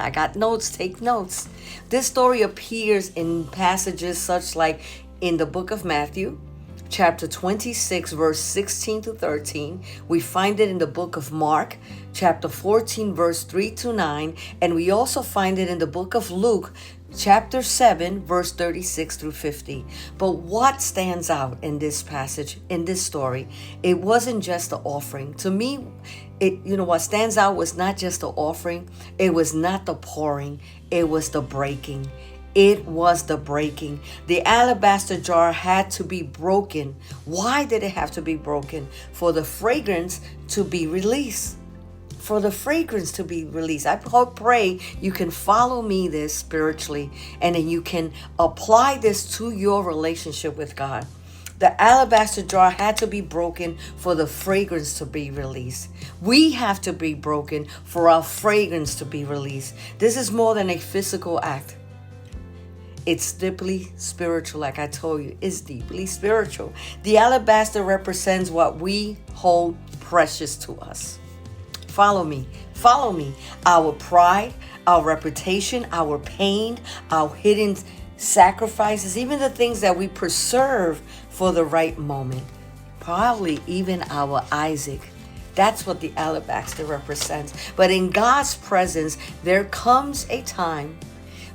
I got notes, take notes. This story appears in passages such like in the book of Matthew, chapter 26, verse 16 to 13. We find it in the book of Mark, chapter 14, verse 3 to 9. And we also find it in the book of Luke, chapter 7, verse 36 through 50. But what stands out in this passage, in this story, it wasn't just the offering. To me, what stands out was not just the offering, it was not the pouring, it was the breaking. It was the breaking. The alabaster jar had to be broken. Why did it have to be broken? For the fragrance to be released. For the fragrance to be released. I pray you can follow me this spiritually, and then you can apply this to your relationship with God. The alabaster jar had to be broken for the fragrance to be released. We have to be broken for our fragrance to be released. This is more than a physical act. It's deeply spiritual, like I told you. It's deeply spiritual. The alabaster represents what we hold precious to us. Follow me. Follow me. Our pride, our reputation, our pain, our hidden sacrifices, even the things that we preserve for the right moment. Probably even our Isaac. That's what the alabaster represents. But in God's presence, there comes a time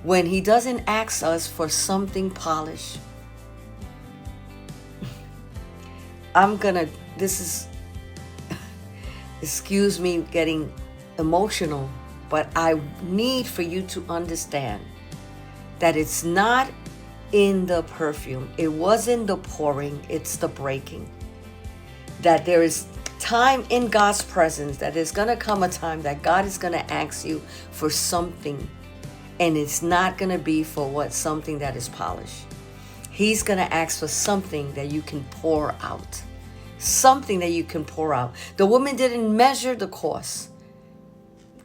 when He doesn't ask us for something polished. Excuse me getting emotional, but I need for you to understand that it's not in the perfume. It wasn't the pouring, it's the breaking. That there is time in God's presence, that there's going to come a time that God is going to ask you for something, and it's not going to be for something that is polished. He's going to ask for something that you can pour out. Something that you can pour out. The woman didn't measure the cost.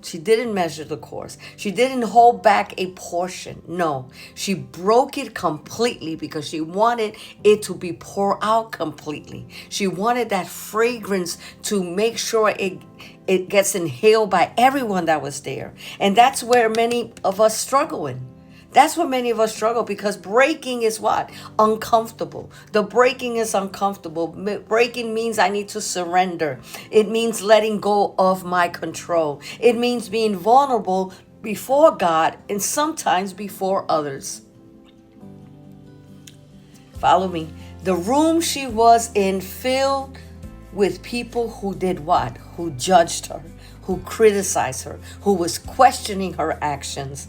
She didn't measure the cost. She didn't hold back a portion. No, she broke it completely because she wanted it to be poured out completely. She wanted that fragrance to make sure it gets inhaled by everyone that was there. And that's where many of us struggle in. That's what many of us struggle, because breaking is what? Uncomfortable. The breaking is uncomfortable. Breaking means I need to surrender. It means letting go of my control. It means being vulnerable before God and sometimes before others. Follow me. The room she was in filled with people who did what? Who judged her, who criticized her, who was questioning her actions,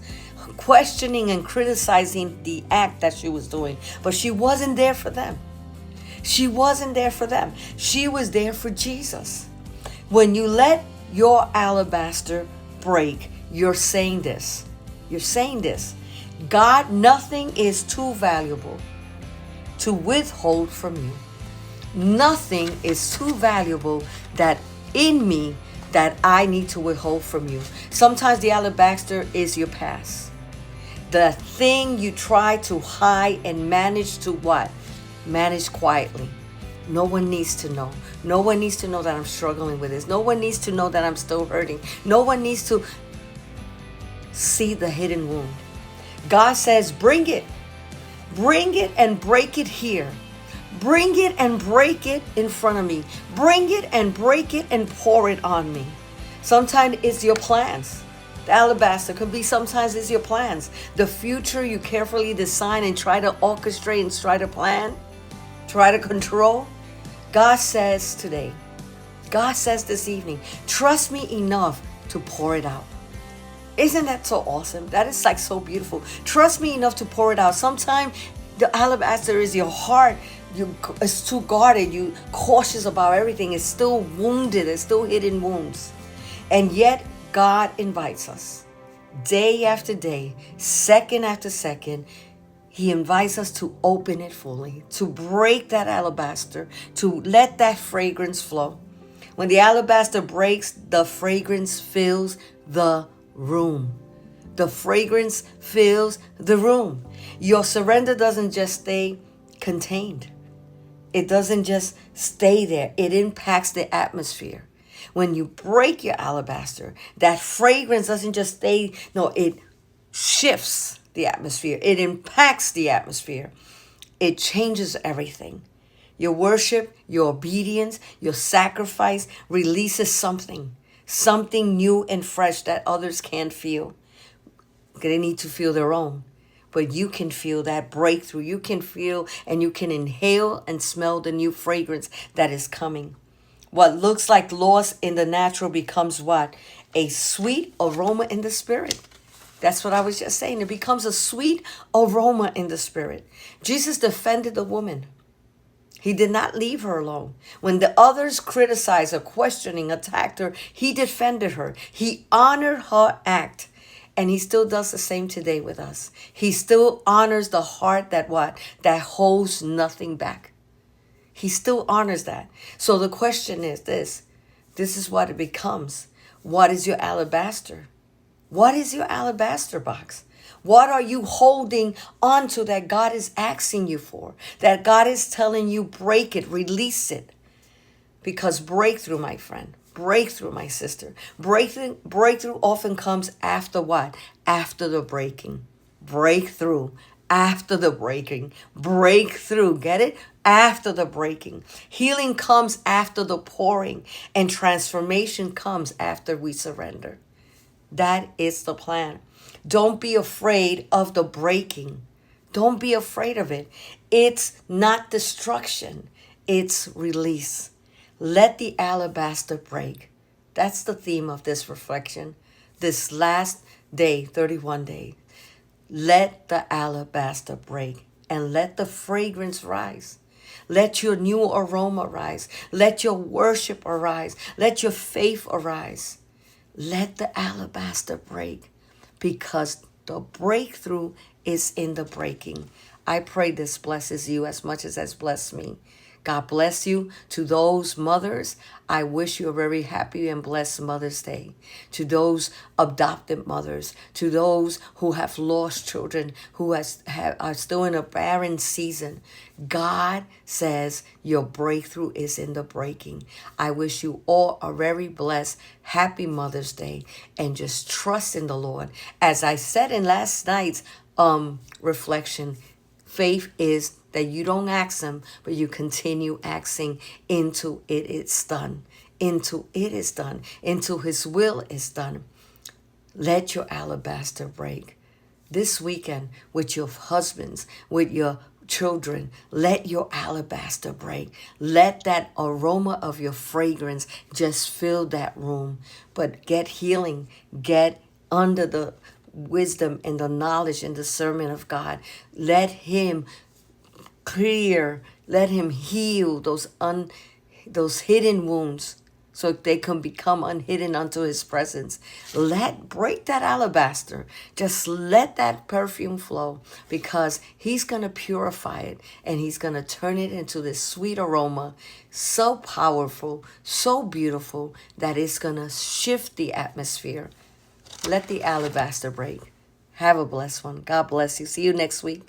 questioning and criticizing the act that she was doing. But she wasn't there for them. She wasn't there for them. She was there for Jesus. When you let your alabaster break, you're saying this. You're saying this. God, nothing is too valuable to withhold from you. Nothing is too valuable that in me that I need to withhold from you. Sometimes the alabaster is your past. The thing you try to hide and manage to what? Manage quietly. No one needs to know. No one needs to know that I'm struggling with this. No one needs to know that I'm still hurting. No one needs to see the hidden wound. God says, bring it. Bring it and break it here. Bring it and break it in front of me. Bring it and break it and pour it on me. Sometimes it's your plans. The alabaster could be, sometimes it's your plans. The future you carefully design and try to orchestrate and try to plan, try to control. God says today, God says this evening, trust me enough to pour it out. Isn't that so awesome? That is like so beautiful. Trust me enough to pour it out. Sometimes the alabaster is your heart. It's too guarded. You cautious about everything. It's still wounded. It's still hidden wounds. And yet God invites us day after day, second after second. He invites us to open it fully, to break that alabaster, to let that fragrance flow. When the alabaster breaks, the fragrance fills the room. The fragrance fills the room. Your surrender doesn't just stay contained. It doesn't just stay there. It impacts the atmosphere. When you break your alabaster, that fragrance doesn't just stay, no, it shifts the atmosphere. It impacts the atmosphere. It changes everything. Your worship, your obedience, your sacrifice releases something new and fresh that others can't feel. They need to feel their own. But you can feel that breakthrough. You can feel and you can inhale and smell the new fragrance that is coming. What looks like loss in the natural becomes what? A sweet aroma in the spirit. That's what I was just saying. It becomes a sweet aroma in the spirit. Jesus defended the woman. He did not leave her alone. When the others criticized her, questioning, attacked her, he defended her. He honored her act. And he still does the same today with us. He still honors the heart that what? That holds nothing back. He still honors that. So the question is this. This is what it becomes. What is your alabaster? What is your alabaster box? What are you holding onto that God is asking you for? That God is telling you, break it, release it. Because breakthrough, my friend, breakthrough, my sister, breakthrough often comes after what? After the breaking. Breakthrough after the breaking. Breakthrough, get it? After the breaking. Healing comes after the pouring, and transformation comes after we surrender. That is the plan. Don't be afraid of the breaking. Don't be afraid of it. It's not destruction. It's release. Let the alabaster break. That's the theme of this reflection. This last day, 31 days. Let the alabaster break and let the fragrance rise. Let your new aroma rise. Let your worship arise. Let your faith arise. Let the alabaster break, because the breakthrough is in the breaking. I pray this blesses you as much as has blessed me. God bless you. To those mothers, I wish you a very happy and blessed Mother's Day. To those adopted mothers, to those who have lost children, who are still in a barren season, God says your breakthrough is in the breaking. I wish you all a very blessed, happy Mother's Day, and just trust in the Lord. As I said in last night's reflection, faith is that you don't ask him, but you continue asking into it is done. Into it is done. Into his will is done. Let your alabaster break. This weekend, with your husbands, with your children, let your alabaster break. Let that aroma of your fragrance just fill that room. But get healing. Get under the wisdom and the knowledge and discernment of God. Let him clear, let him heal those hidden wounds, so they can become unhidden unto his presence. Break that alabaster. Just let that perfume flow, because he's going to purify it, and he's going to turn it into this sweet aroma, so powerful, so beautiful, that it's going to shift the atmosphere. Let the alabaster break. Have a blessed one. God bless you. See you next week.